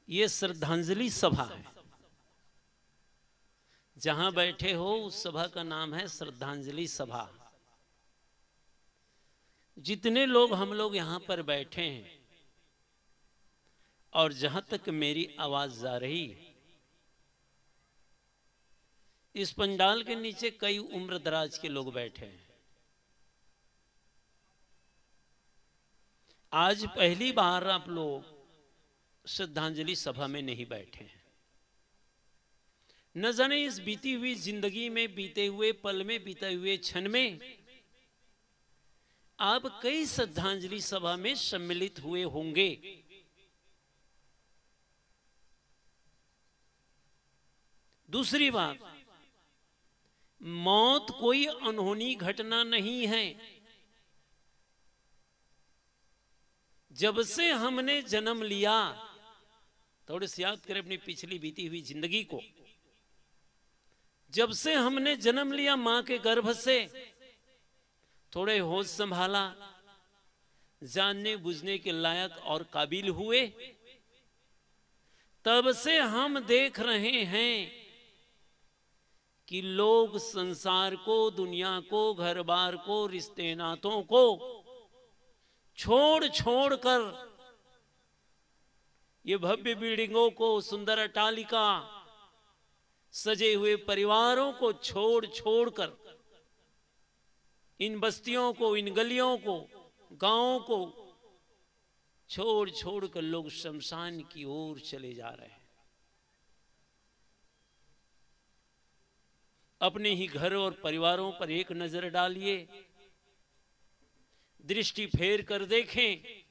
ये श्रद्धांजलि सभा है। जहां बैठे हो उस सभा का नाम है श्रद्धांजलि सभा। जितने लोग हम लोग यहां पर बैठे हैं और जहां तक मेरी आवाज जा रही है, इस पंडाल के नीचे कई उम्र दराज के लोग बैठे हैं। आज पहली बार आप लोग श्रद्धांजलि सभा में नहीं बैठे हैं। न जाने इस बीती हुई जिंदगी में, बीते हुए पल में, बीते हुए क्षण में आप कई श्रद्धांजलि सभा में सम्मिलित हुए होंगे। दूसरी बात, मौत कोई अनहोनी घटना नहीं है। जब से हमने जन्म लिया, थोड़े से याद करें अपनी पिछली बीती हुई जिंदगी को। जब से हमने जन्म लिया मां के गर्भ से, थोड़े होश संभाला, जानने बुझने के लायक और काबिल हुए, तब से हम देख रहे हैं कि लोग संसार को, दुनिया को, घर बार को, रिश्ते नातों को छोड़ छोड़ कर, ये भव्य बिल्डिंगों को, सुंदर अट्टालिका, सजे हुए परिवारों को छोड़ छोड़ कर, इन बस्तियों को, इन गलियों को, गांवों को छोड़ छोड़ कर लोग शमशान की ओर चले जा रहे हैं। अपने ही घर और परिवारों पर एक नजर डालिए, दृष्टि फेर कर देखें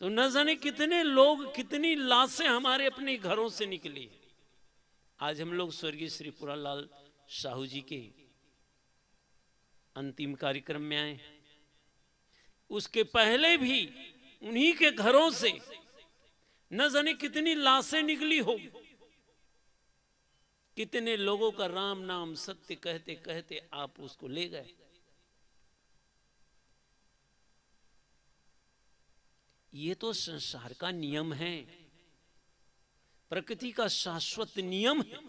तो न जाने कितने लोग, कितनी लाशें हमारे अपने घरों से निकली। आज हम लोग स्वर्गीय श्री पुरालाल साहू जी के अंतिम कार्यक्रम में आए। उसके पहले भी उन्हीं के घरों से न जाने कितनी लाशें निकली हो। कितने लोगों का राम नाम सत्य कहते कहते आप उसको ले गए। ये तो संसार का नियम है, प्रकृति का शाश्वत नियम है।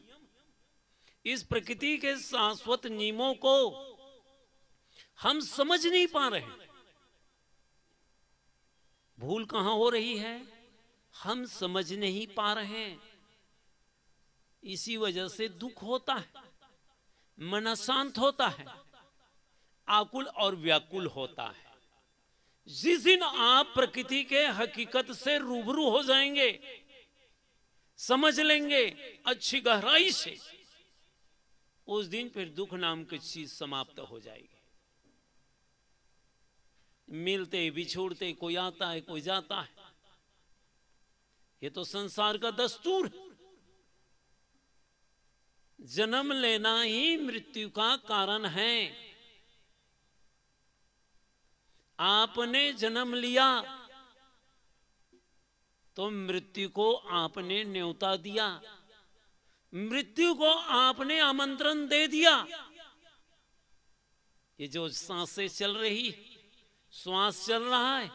इस प्रकृति के शाश्वत नियमों को हम समझ नहीं पा रहे। भूल कहां हो रही है, हम समझ नहीं पा रहे हैं। इसी वजह से दुख होता है, मन अशांत होता है, आकुल और व्याकुल होता है। जिस दिन आप प्रकृति के हकीकत से रूबरू हो जाएंगे, समझ लेंगे अच्छी गहराई से, उस दिन फिर दुख नाम की चीज समाप्त हो जाएगी। मिलते बिछोड़ते कोई आता है, कोई जाता है, ये तो संसार का दस्तूर है। जन्म लेना ही मृत्यु का कारण है। आपने जन्म लिया तो मृत्यु को आपने न्योता दिया, मृत्यु को आपने आमंत्रण दे दिया। ये जो सांसें चल रही, श्वास चल रहा है,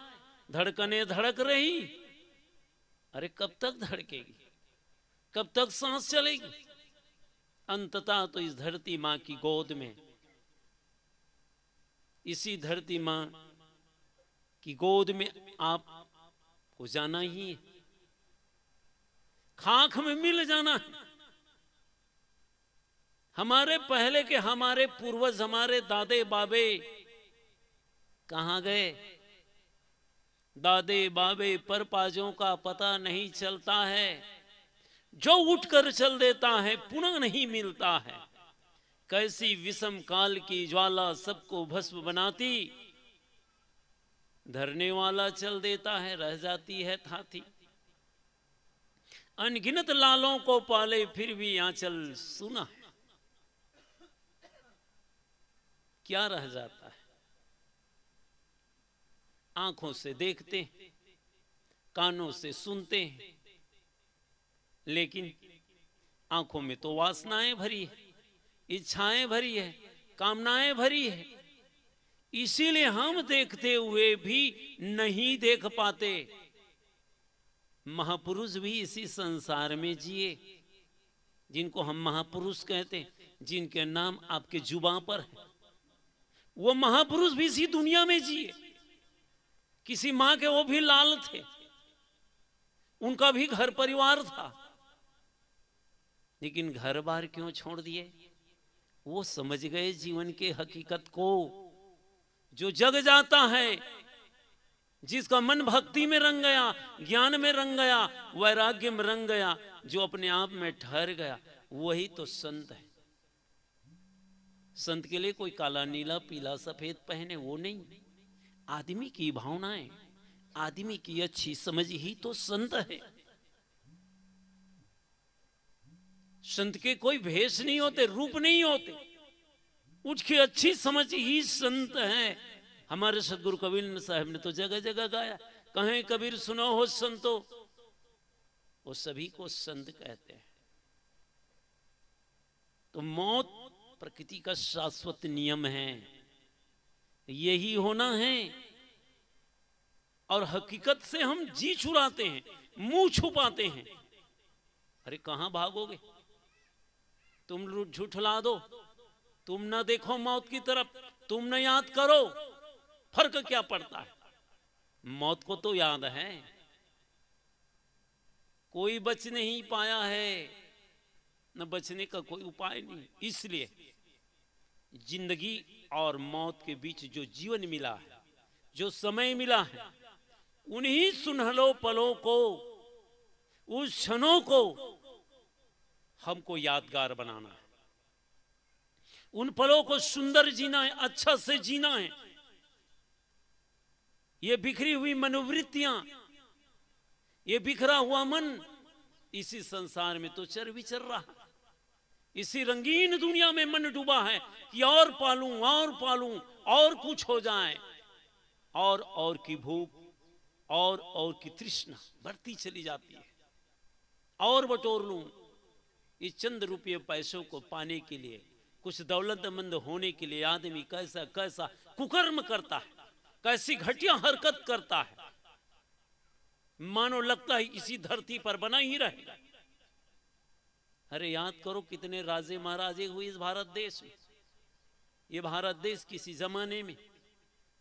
धड़कनें धड़क रही, अरे कब तक धड़केगी, कब तक सांस चलेगी? अंततः तो इस धरती मां की गोद में, इसी धरती मां की गोद में आपको जाना ही है, खाक में मिल जाना है। हमारे पहले के, हमारे पूर्वज, हमारे दादे बाबे कहां गए? दादे बाबे परपाजों का पता नहीं चलता है। जो उठकर चल देता है पुनः नहीं मिलता है। कैसी विषम काल की ज्वाला सबको भस्म बनाती, धरने वाला चल देता है, रह जाती है थाती। अनगिनत लालों को पाले फिर भी आंचल सूना है, क्या रह जाता है? आंखों से देखते हैं, कानों से सुनते हैं, लेकिन आंखों में तो वासनाएं भरी है, इच्छाएं भरी है, कामनाएं भरी है। इसीलिए हम देखते हुए भी नहीं देख पाते। महापुरुष भी इसी संसार में जिए, जिनको हम महापुरुष कहते हैं, जिनके नाम आपके जुबां पर है, वो महापुरुष भी इसी दुनिया में जिए। किसी मां के वो भी लाल थे, उनका भी घर परिवार था, लेकिन घर बार क्यों छोड़ दिए? वो समझ गए जीवन के हकीकत को। जो जग जाता है, जिसका मन भक्ति में रंग गया, ज्ञान में रंग गया, वैराग्य में रंग गया, जो अपने आप में ठहर गया, वही तो संत है। संत के लिए कोई काला नीला पीला सफेद पहने वो नहीं, आदमी की भावनाएं, आदमी की अच्छी समझ ही तो संत है। संत के कोई भेष नहीं होते, रूप नहीं होते, उसकी अच्छी समझ ही संत है। हमारे सदगुरु कबीर साहब ने तो जगह जगह गाया, कहें कबीर सुनो हो संतो, वो सभी को संत कहते हैं। तो मौत प्रकृति का शाश्वत नियम है, यही होना है। और हकीकत से हम जी चुराते हैं, मुंह छुपाते हैं। अरे कहां भागोगे? तुम झूठला दो, तुम ना देखो मौत की तरफ, तुम न याद करो, फर्क क्या पड़ता है? मौत को तो याद है, कोई बच नहीं पाया है, न बचने का कोई उपाय नहीं। इसलिए जिंदगी और मौत के बीच जो जीवन मिला है, जो समय मिला है, उन्हीं सुनहलों पलों को, उस क्षणों को हमको यादगार बनाना है। उन पलों को सुंदर जीना है, अच्छा से जीना है। ये बिखरी हुई मनोवृत्तियां, ये बिखरा हुआ मन इसी संसार में तो चर विचर रहा है। इसी रंगीन दुनिया में मन डूबा है कि और पालूं, और पालूं, और कुछ हो जाए, और की भूख और की तृष्णा बढ़ती चली जाती है। और बटोर लूं, इस चंद रुपये पैसों को पाने के लिए, कुछ दौलतमंद होने के लिए आदमी कैसा कैसा कुकर्म करता है, कैसी घटिया हरकत करता है, मानो लगता है इसी धरती पर बना ही रहेगा। अरे याद करो कितने राजे महाराजे हुए इस भारत देश में। ये भारत देश किसी जमाने में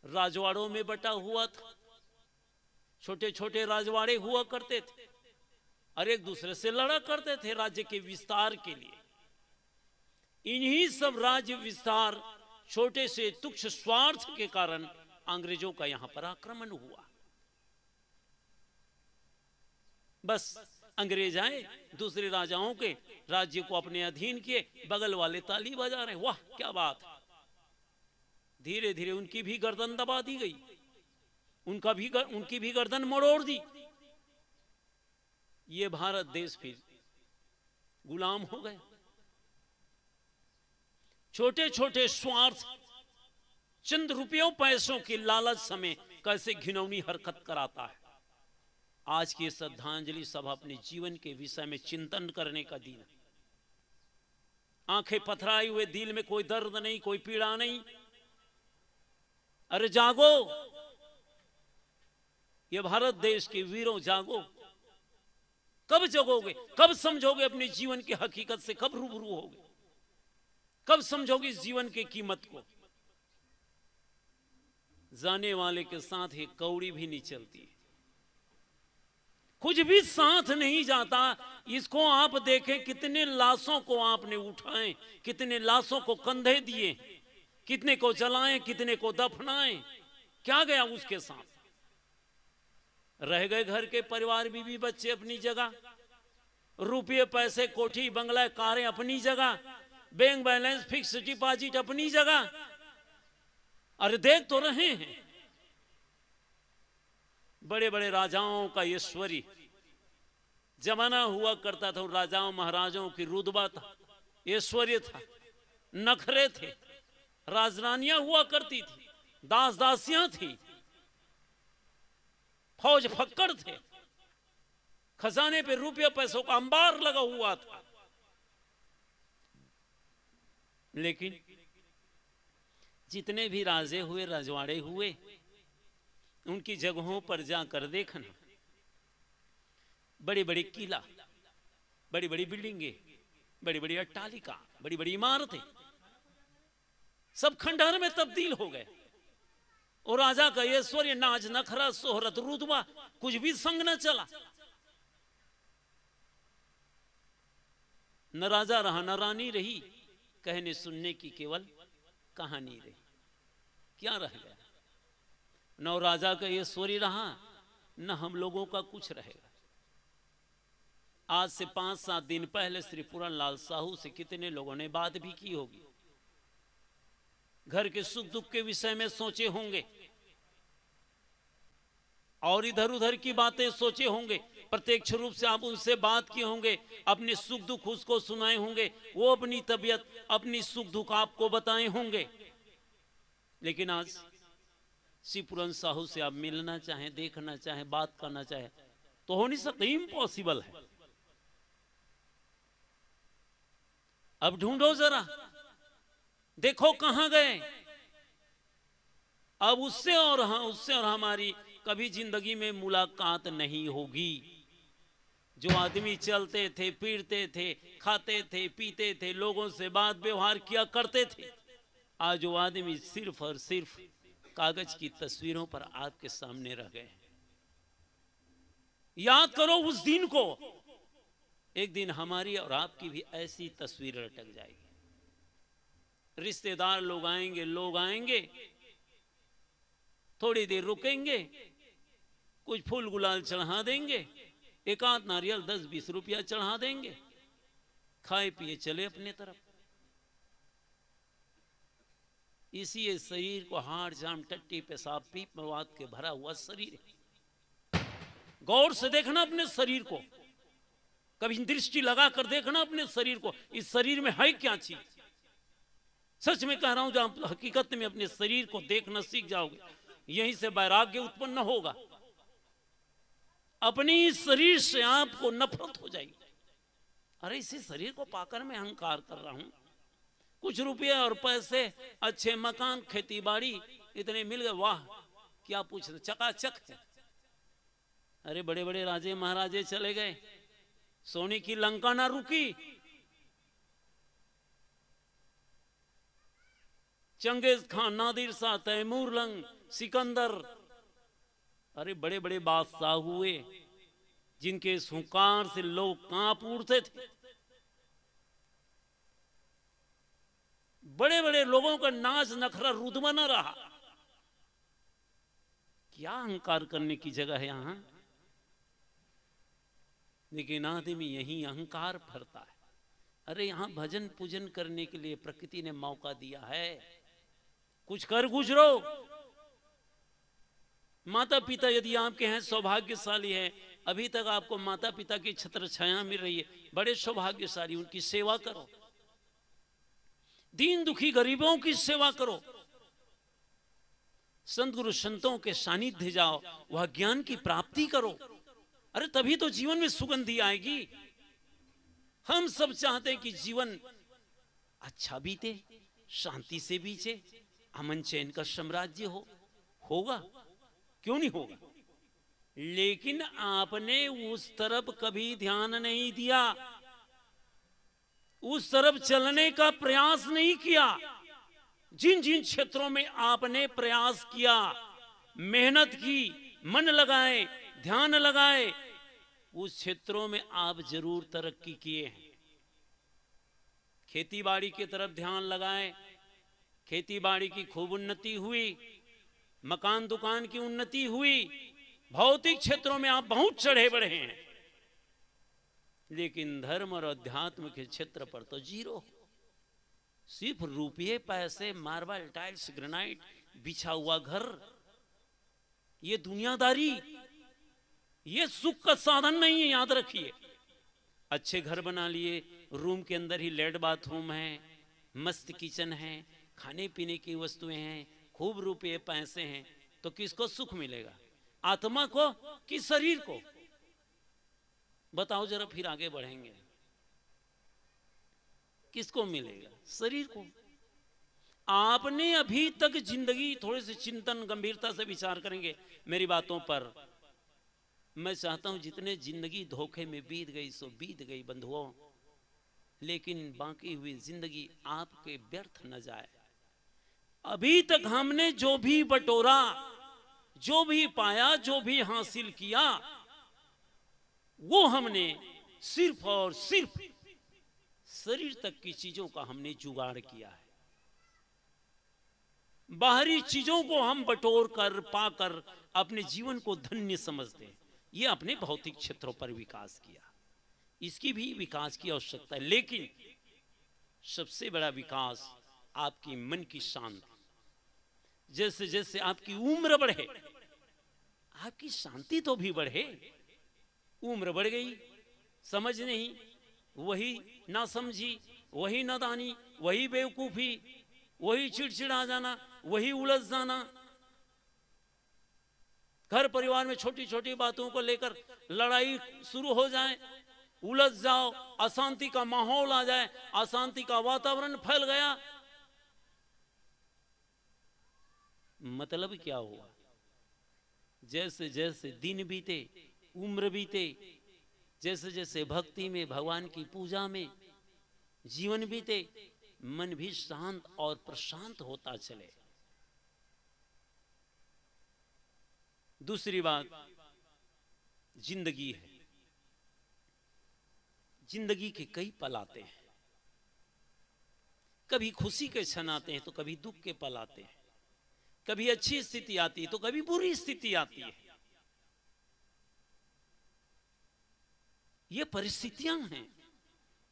राजवाड़ों में बटा हुआ था, छोटे छोटे राजवाड़े हुआ करते थे और एक दूसरे से लड़ा करते थे राज्य के विस्तार के लिए। इन्हीं सब राज्य विस्तार, छोटे से तुच्छ स्वार्थ के कारण अंग्रेजों का यहां पर आक्रमण हुआ। बस अंग्रेज आए, दूसरे राजाओं के राज्य को अपने अधीन किए, बगल वाले ताली बजा रहे, वाह क्या बात। धीरे धीरे उनकी भी गर्दन दबा दी गई, उनकी भी गर्दन मरोड़ दी। ये भारत देश फिर गुलाम हो गया। छोटे छोटे स्वार्थ, चंद रुपयों पैसों की लालच समय कैसे घिनौनी हरकत कराता है। आज की श्रद्धांजलि सभा अपने जीवन के विषय में चिंतन करने का दिन है। आंखें पथराई हुए, दिल में कोई दर्द नहीं, कोई पीड़ा नहीं। अरे जागो, ये भारत देश के वीरों जागो। कब जगोगे? कब समझोगे अपने जीवन की हकीकत से? कब रूबरू होगे? कब समझोगे इस जीवन की कीमत को? जाने वाले के साथ ही कौड़ी भी नहीं चलती, कुछ भी साथ नहीं जाता। इसको आप देखें, कितने लाशों को आपने उठाए, कितने लाशों को कंधे दिए, कितने को जलाएं, कितने को दफनाएं, क्या गया उसके साथ? रह गए घर के परिवार, बीवी बच्चे अपनी जगह, रुपये पैसे कोठी बंगला कारें अपनी जगह, बैंक बैलेंस फिक्स डिपॉजिट अपनी जगह। अरे देख तो रहे हैं बड़े बड़े राजाओं का ऐश्वर्य। जमाना हुआ करता था, राजाओं महाराजाओं की रुतबा था, ऐश्वर्य था, नखरे थे, राजरानियां हुआ करती थी, दास दासियां थी, फौज फक्कड़ थे, खजाने पे रुपये पैसों का अंबार लगा हुआ था। लेकिन जितने भी राजे हुए, रजवाड़े हुए, उनकी जगहों पर जाकर देखना, बड़े बड़े किला, बड़ी बड़ी बिल्डिंगे, बड़ी बड़ी अट्टालिका, बड़ी बड़ी इमारतें सब खंडहर में तब्दील हो गए। और राजा का ऐश्वर्य, नाज नखरा, सोहरत, रुतबा, कुछ भी संग न चला। न राजा रहा न रानी रही, कहने सुनने की केवल कहानी रही। क्या रह गया? न राजा का ऐश्वर्य रहा, न हम लोगों का कुछ रहेगा। आज से 5-7 दिन पहले श्री पूरनलाल साहू से कितने लोगों ने बात भी की होगी, घर के सुख दुख के विषय में सोचे होंगे और इधर उधर की बातें सोचे होंगे। प्रत्यक्ष रूप से आप उनसे बात किए होंगे, अपने सुख दुख उसको सुनाए होंगे, वो अपनी तबीयत, अपनी सुख दुख आपको बताए होंगे। लेकिन आज श्री पूरन साहू से आप मिलना चाहें, देखना चाहें, बात करना चाहें तो हो नहीं सकता, इम्पॉसिबल है। अब ढूंढो जरा, देखो कहां गए। अब उससे और हमारी कभी जिंदगी में मुलाकात नहीं होगी। जो आदमी चलते थे, फिरते थे, खाते थे, पीते थे, लोगों से बात व्यवहार किया करते थे, आज वो आदमी सिर्फ और सिर्फ कागज की तस्वीरों पर आपके सामने रह गए। याद करो उस दिन को, एक दिन हमारी और आपकी भी ऐसी तस्वीर लटक जाएगी। रिश्तेदार लोग आएंगे, थोड़ी देर रुकेंगे, कुछ फूल गुलाल चढ़ा देंगे, एक आध नारियल 10-20 रुपया चढ़ा देंगे, खाए पिए चले अपने तरफ। इसी शरीर को हाड़ जाम टट्टी पेशाब पीप मवाद के भरा हुआ शरीर है। गौर से देखना अपने शरीर को, कभी दृष्टि लगाकर देखना अपने शरीर को, इस शरीर में है क्या चीज। सच में कह रहा हूं, जब आप हकीकत में अपने शरीर को देखना सीख जाओगे, यहीं से वैराग्य उत्पन्न होगा। अपनी इस शरीर से आपको नफरत हो जाएगी। अरे इसी शरीर को पाकर मैं अहंकार कर रहा हूं, कुछ रुपये और पैसे, अच्छे मकान, खेती बाड़ी इतने मिल गए, वाह क्या पूछ रहे, चकाचक है। अरे बड़े बड़े राजे महाराजे चले गए, सोने की लंका ना रुकी। Genghis Khan, Nadir Shah, Taimur lung, Sikandar, अरे बड़े बड़े बादशाह हुए जिनके हुंकार से लोग कांप उठते थे। बड़े बड़े लोगों का नाच नखरा रुतबा न रहा। क्या अहंकार करने की जगह है यहां। लेकिन आदमी यही अहंकार भरता है। अरे यहां भजन पूजन करने के लिए प्रकृति ने मौका दिया है, कुछ कर गुजरो। माता पिता यदि आपके हैं, सौभाग्यशाली है, अभी तक आपको माता पिता की छत्र छाया मिल रही है, बड़े सौभाग्यशाली, उनकी सेवा करो। दीन दुखी गरीबों की सेवा करो। संत गुरु संतों के सानिध्य जाओ, वह ज्ञान की प्राप्ति करो। अरे तभी तो जीवन में सुगंधी आएगी। हम सब चाहते हैं कि जीवन अच्छा बीते, शांति से बीते, अमन चैन का साम्राज्य होगा, क्यों नहीं होगा। लेकिन आपने उस तरफ कभी ध्यान नहीं दिया, उस तरफ चलने का प्रयास नहीं किया। जिन जिन क्षेत्रों में आपने प्रयास किया, मेहनत की, मन लगाए, ध्यान लगाए, उस क्षेत्रों में आप जरूर तरक्की किए हैं। खेती बाड़ी की तरफ ध्यान लगाए, खेती बाड़ी की खूब उन्नति हुई, मकान दुकान की उन्नति हुई, भौतिक क्षेत्रों में आप बहुत चढ़े बढ़े हैं। लेकिन धर्म और अध्यात्म के क्षेत्र पर तो जीरो। सिर्फ रुपये, पैसे, मार्बल, टाइल्स, ग्रेनाइट, बिछा हुआ घर, ये दुनियादारी, ये सुख का साधन नहीं है, याद रखिए। अच्छे घर बना लिए, रूम के अंदर ही लेट बाथरूम है, मस्त किचन है, खाने पीने की वस्तुएं हैं, खूब रुपये पैसे हैं, तो किसको सुख मिलेगा? आत्मा को कि शरीर को? बताओ जरा, फिर आगे बढ़ेंगे। किसको मिलेगा? शरीर को। आपने अभी तक जिंदगी, थोड़े से चिंतन गंभीरता से विचार करेंगे मेरी बातों पर, मैं चाहता हूं जितने जिंदगी धोखे में बीत गई सो बीत गई बंधुओं, लेकिन बाकी हुई जिंदगी आपके व्यर्थ न जाए। अभी तक हमने जो भी बटोरा, जो भी पाया, जो भी हासिल किया, वो हमने सिर्फ और सिर्फ शरीर तक की चीजों का हमने जुगाड़ किया है। बाहरी चीजों को हम बटोर कर पाकर अपने जीवन को धन्य समझते हैं। ये अपने भौतिक क्षेत्रों पर विकास किया, इसकी भी विकास की आवश्यकता है, लेकिन सबसे बड़ा विकास आपकी मन की शांति। जैसे जैसे आपकी उम्र बढ़े, आपकी शांति तो भी बढ़े। उम्र बढ़ गई, समझ नहीं, वही ना समझी, वही नादानी, वही बेवकूफी, वही चिड़चिड़ा जाना, वही उलझ जाना। घर परिवार में छोटी छोटी बातों को लेकर लड़ाई शुरू हो जाए, उलझ जाओ, अशांति का माहौल आ जाए, अशांति का वातावरण फैल गया। मतलब क्या हुआ? जैसे जैसे दिन बीते, उम्र बीते, जैसे जैसे भक्ति में, भगवान की पूजा में जीवन बीते, मन भी शांत और प्रशांत होता चले। दूसरी बात जिंदगी है। जिंदगी के कई पल आते हैं, कभी खुशी के क्षण आते हैं तो कभी दुख के पल आते हैं, कभी अच्छी स्थिति आती है तो कभी बुरी स्थिति आती है। ये परिस्थितियां हैं।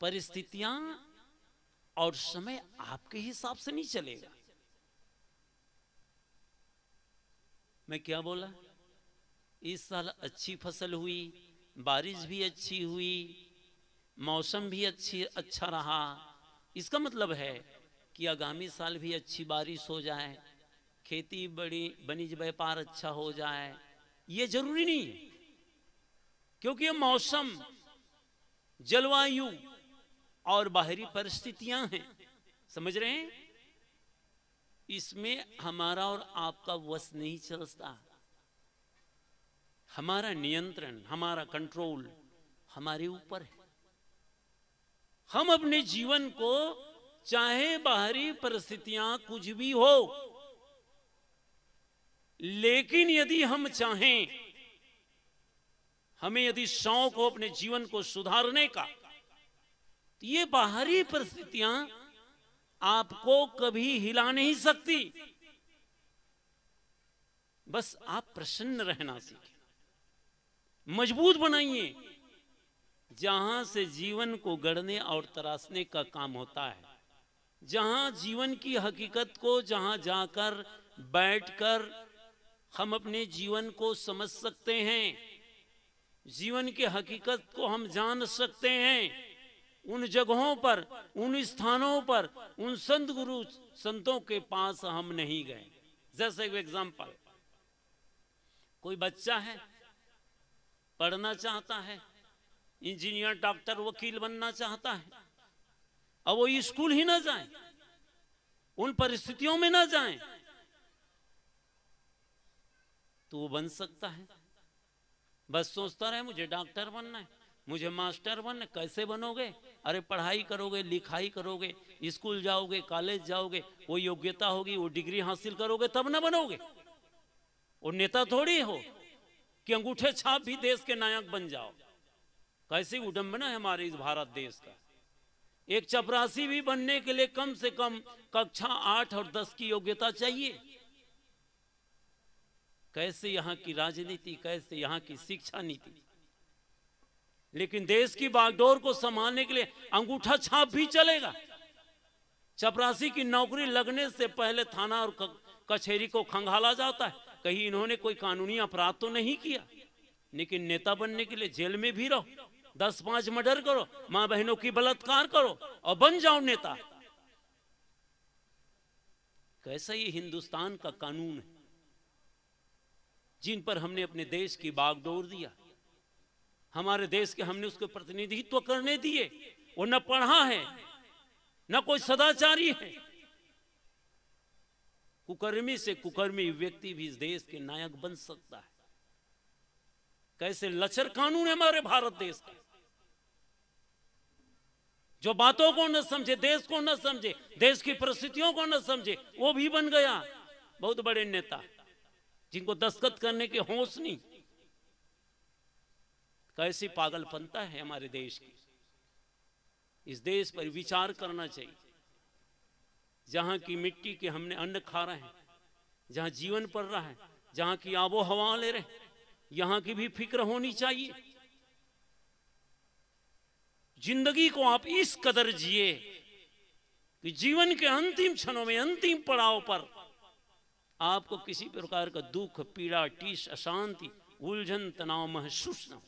परिस्थितियां और समय आपके हिसाब से नहीं चलेगा। मैं क्या बोला? इस साल अच्छी फसल हुई, बारिश भी अच्छी हुई, मौसम भी अच्छा रहा। इसका मतलब है कि आगामी साल भी अच्छी बारिश हो जाए, खेती बड़ी वाणिज्य व्यापार अच्छा हो जाए। ये जरूरी नहीं है, क्योंकि ये मौसम, जलवायु और बाहरी परिस्थितियां हैं। समझ रहे हैं? इसमें हमारा और आपका वश नहीं चलता। हमारा नियंत्रण, हमारा कंट्रोल हमारे ऊपर है। हम अपने जीवन को, चाहे बाहरी परिस्थितियां कुछ भी हो, लेकिन यदि हम चाहें, हमें यदि शौक हो अपने जीवन को सुधारने का, तो ये बाहरी परिस्थितियां आपको कभी हिला नहीं सकती। बस आप प्रसन्न रहना सीखें, मजबूत बनाइए। जहां से जीवन को गढ़ने और तराशने का काम होता है, जहां जीवन की हकीकत को, जहां जाकर बैठकर हम अपने जीवन को समझ सकते हैं, जीवन की हकीकत को हम जान सकते हैं, उन जगहों पर, उन स्थानों पर, उन संत गुरु संतों के पास हम नहीं गए। जैसे एक एग्जाम्पल, कोई बच्चा है, पढ़ना चाहता है, इंजीनियर, डॉक्टर, वकील बनना चाहता है, अब वो स्कूल ही ना जाए, उन परिस्थितियों में ना जाए, तो वो बन सकता है? बस सोचता रहे मुझे डॉक्टर बनना है, मुझे मास्टर बनना है। कैसे बनोगे? अरे पढ़ाई करोगे, लिखाई करोगे, स्कूल जाओगे, कॉलेज जाओगे, वो योग्यता होगी, वो डिग्री हासिल करोगे, तब ना बनोगे। वो नेता थोड़ी हो कि अंगूठे छाप भी देश के नायक बन जाओ। कैसी उडंबना है हमारे इस भारत देश का। एक चपरासी भी बनने के लिए कम से कम कक्षा 8 और 10 की योग्यता चाहिए। कैसे यहाँ की राजनीति, कैसे यहाँ की शिक्षा नीति। लेकिन देश की बागडोर को संभालने के लिए अंगूठा छाप भी चलेगा। चपरासी की नौकरी लगने से पहले थाना और कचहरी को खंगाला जाता है, कहीं इन्होंने कोई कानूनी अपराध तो नहीं किया। लेकिन नेता बनने के लिए जेल में भी रहो, 10-5 मर्डर करो, मां बहनों की बलात्कार करो और बन जाओ नेता। कैसा ये हिंदुस्तान का कानून है जिन पर हमने अपने देश की बागडोर दिया। हमारे देश के हमने उसके प्रतिनिधित्व करने दिए। वो न पढ़ा है, न कोई सदाचारी है। कुकर्मी से कुकर्मी व्यक्ति भी इस देश के नायक बन सकता है। कैसे लचर कानून है हमारे भारत देश का। जो बातों को न समझे, देश को न समझे, देश की परिस्थितियों को न समझे, वो भी बन गया बहुत बड़े नेता जिनको दस्तखत करने के होश नहीं। कैसी पागलपंता है हमारे देश की। इस देश पर विचार करना चाहिए। जहां की मिट्टी के हमने अन्न खा रहे हैं, जहां जीवन पड़ रहा है, जहां की आबो हवा ले रहे हैं, यहां की भी फिक्र होनी चाहिए। जिंदगी को आप इस कदर जिए कि जीवन के अंतिम क्षणों में, अंतिम पड़ाव पर आपको किसी प्रकार का दुख, पीड़ा, टीस, अशांति, उलझन, तनाव महसूस न हो।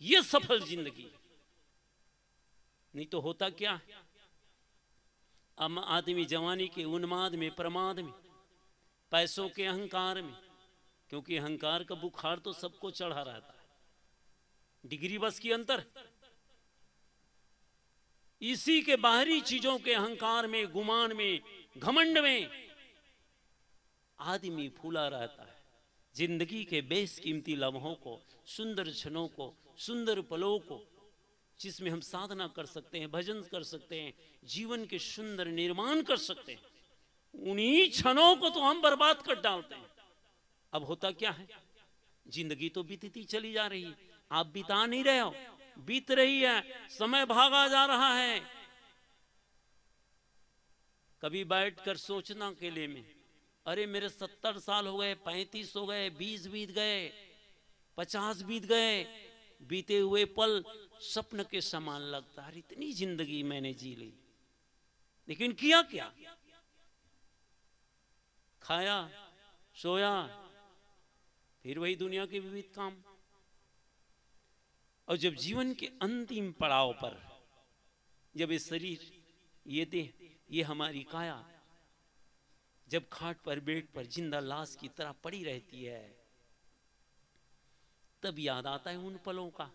यह सफल जिंदगी। नहीं तो होता क्या है, आदमी जवानी के उन्माद में, प्रमाद में, पैसों के अहंकार में, क्योंकि अहंकार का बुखार तो सबको चढ़ा रहता है, डिग्री बस की अंतर। इसी के बाहरी चीजों के अहंकार में, गुमान में, घमंड में आदमी फूला रहता है। जिंदगी के बेशकीमती लम्हों को, सुंदर क्षणों को, सुंदर पलों को, जिसमें हम साधना कर सकते हैं, भजन कर सकते हैं, जीवन के सुंदर निर्माण कर सकते हैं, उन्हीं क्षणों को तो हम बर्बाद कर डालते हैं। अब होता क्या है, जिंदगी तो बीतती चली जा रही है, आप बिता नहीं रहे हो, बीत रही है, समय भागा जा रहा है। कभी बैठकर सोचना अकेले में, अरे मेरे 70 साल हो गए, 35 हो गए, 20 बीत गए, 50 बीत गए, बीते हुए पल स्वप्न के समान लगता है। इतनी जिंदगी मैंने जी ली, लेकिन किया क्या? खाया, सोया, फिर वही दुनिया के विविध काम। और जब जीवन के अंतिम पड़ाव पर, जब ये शरीर, ये देह, ये हमारी काया जब खाट पर, बेड पर जिंदा लाश की तरह पड़ी रहती है, तब याद आता है उन पलों का।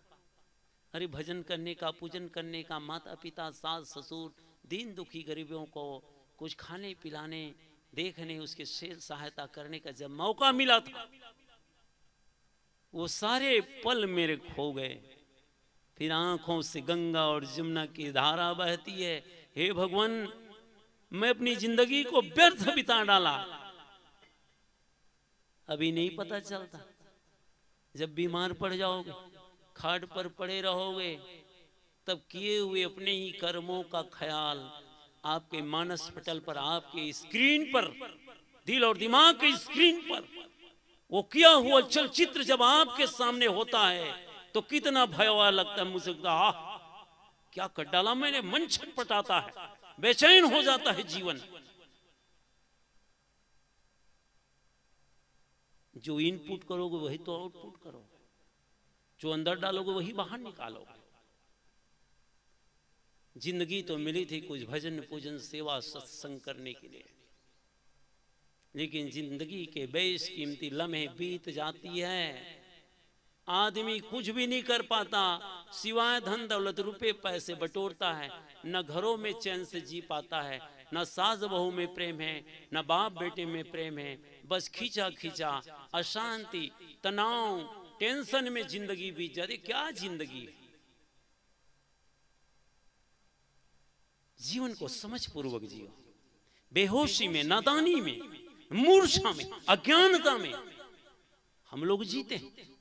अरे भजन करने का, पूजन करने का, माता पिता, सास ससुर, दीन दुखी गरीबों को कुछ खाने पिलाने, देखने, उसके शेर सहायता करने का जब मौका मिला था, वो सारे पल मेरे खो गए। फिर आंखों से गंगा और जमुना की धारा बहती है। हे भगवान, मैं अपनी जिंदगी को व्यर्थ बिता डाला। अभी नहीं पता चलता, जब बीमार पड़ जाओगे, खाट पर पड़े रहोगे, तब किए हुए अपने ही कर्मों का ख्याल आपके मानस पटल पर, आपके स्क्रीन पर, दिल और दिमाग के स्क्रीन पर वो किया हुआ चलचित्र जब आपके सामने होता है तो कितना भयावह लगता है। मुझे क्या कर डाला मैंने, मन छटपटाता है, बेचैन हो जाता है जीवन। जो इनपुट करोगे वही तो आउटपुट करोगे, जो अंदर डालोगे वही बाहर निकालोगे। जिंदगी तो मिली थी कुछ भजन, पूजन, सेवा, सत्संग करने के लिए, लेकिन जिंदगी के बेशकीमती लम्हे बीत जाती है। आदमी कुछ भी नहीं कर पाता, सिवाय धन दौलत रुपए पैसे बटोरता है। न घरों में चैन से जी पाता है, न सास बहू में प्रेम है, न बाप बेटे में प्रेम है। बस खींचा खींचा, अशांति, तनाव, टेंशन में जिंदगी बीत जाती। क्या जिंदगी है? जीवन को समझ पूर्वक जियो। बेहोशी में, नादानी में, मूर्छा में, अज्ञानता में हम लोग जीते हैं।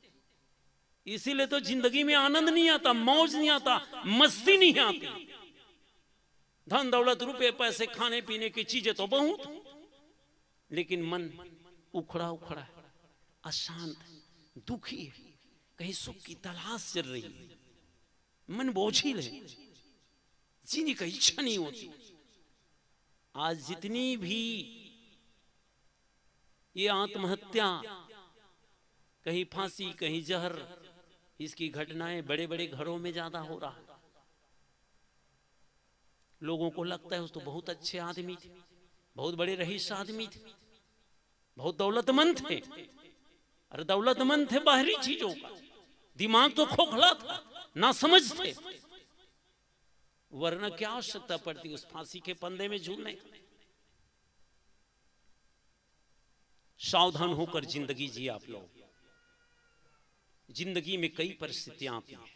इसीलिए तो जिंदगी में आनंद नहीं आता, मौज नहीं आता, मस्ती नहीं आती। धन दौलत रुपए पैसे, खाने पीने की चीजें तो बहुत, लेकिन मन उखड़ा उखड़ा है, अशांत है, दुखी है, कहीं सुख की तलाश चल रही है, मन बोझिल है, जीने की इच्छा नहीं होती। आज जितनी भी ये आत्महत्या, कहीं फांसी, कहीं जहर, इसकी घटनाएं बड़े बड़े घरों में ज्यादा हो रहा है। लोगों को लगता है उस तो बहुत अच्छे आदमी थे, बहुत बड़े रईस आदमी थे, बहुत दौलतमंद थे। अरे दौलतमंद थे बाहरी चीजों का, दिमाग तो खोखला था, ना समझ थे, वरना क्या आवश्यकता पड़ती उस फांसी के फंदे में झूलने का। सावधान होकर जिंदगी जी आप लोग। जिंदगी में कई परिस्थितियां आती हैं।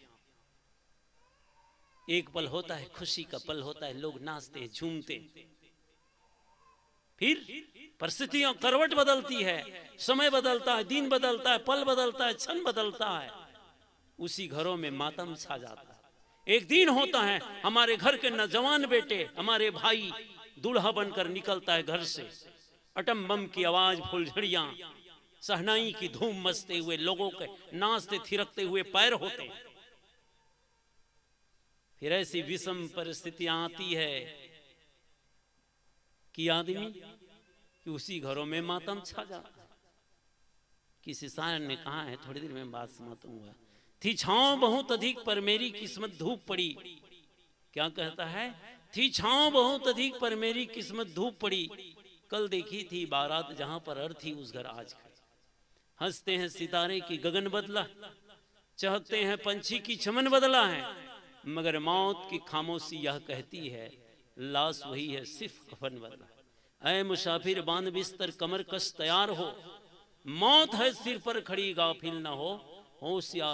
एक पल होता है खुशी का पल होता है, लोग नाचते झूमते, फिर परिस्थितियां करवट बदलती है, समय बदलता है, दिन बदलता है, पल बदलता है, क्षण बदलता है, उसी घरों में मातम छा जाता है। एक दिन होता है हमारे घर के नौजवान बेटे, हमारे भाई दूल्हा बनकर निकलता है घर से, अटम बम की आवाज, फुलझड़ियां, सहनाई की धूम मचते हुए, लोगों के नाचते थिरकते हुए पैर होते हैं। फिर ऐसी विषम परिस्थितियां आती है कि आदमी कि उसी घरों में मातम छा जाता है। किसी शायर ने कहा है, थोड़ी देर में बात समाप्त, थी छांव बहुत अधिक पर मेरी किस्मत धूप पड़ी। क्या कहता है? थी छांव बहुत अधिक पर मेरी किस्मत धूप पड़ी, कल देखी थी बारात जहां पर अर्थी उस घर आज खड़ी। हंसते हैं सितारे की गगन बदला, चहकते हैं पंछी की चमन बदला है, मगर मौत की खामोशी यह कहती है लाश वही है सिर्फ कफन बदला। ऐ मुसाफिर बांध बिस्तर कमर कस तैयार हो, मौत है सिर पर खड़ी गाफिल न हो, होशियार